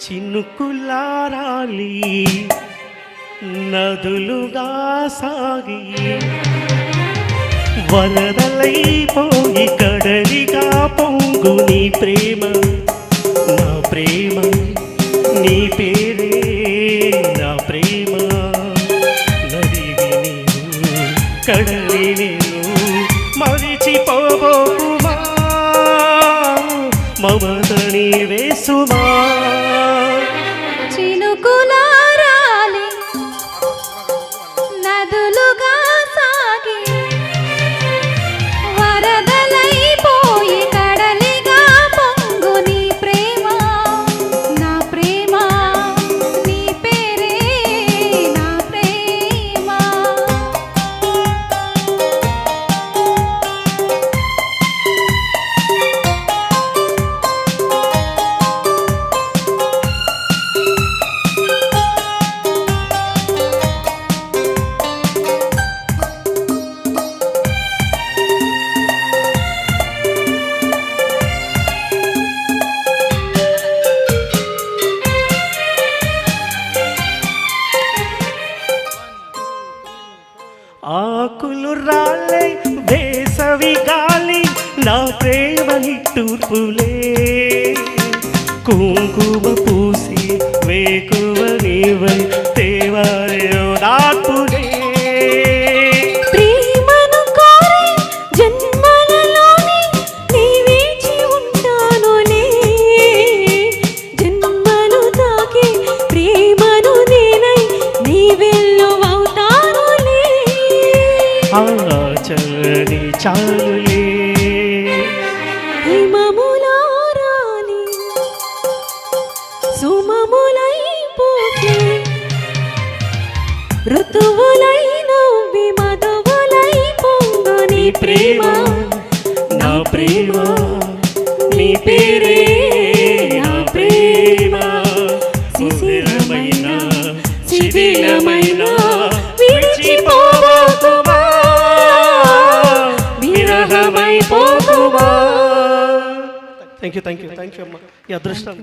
చినుకులారాలి నదులుగా సాగి వరదలైపోయి కడలిగా పొంగు నీ ప్రేమ నా ప్రేమ నీ పేరే నా ప్రేమ నదివి నేను కడలి నేను మరిచిపోబోకుమా మమత నీవే సుమా చినుకులారాలి నదులుగా సాగి వరదలైపోయి కడలిగా పొంగు నీ ప్రేమ నా ప్రేమ నీ పేరే నా ప్రేమ ఆకులు రాలే వేసవి గాలి నా ప్రేమ నిట్టూర్పులే కుంకుమ పూసి వేకువ నీవై తేవారో నాకులే ప్రేమను కోరి జన్మలలోని నీ వేచి ఉంటానులే జన్మలు తాకి ప్రేమను నేనై నీ వెల్లువవుతానులే ఆ చల్లని చాలులే హిమములారాలి సుమములైపోతే ఋతువులైన విమధువులై పొంగు నీ ప్రేమ నా ప్రేమ నీ పేరే నా ప్రేమ శిశిలమైన శిథిలమైన విడిచిపోకుమా విరహమైపోకుమా థ్యాంక్ యూ అమ్మా ఈ అదృష్టం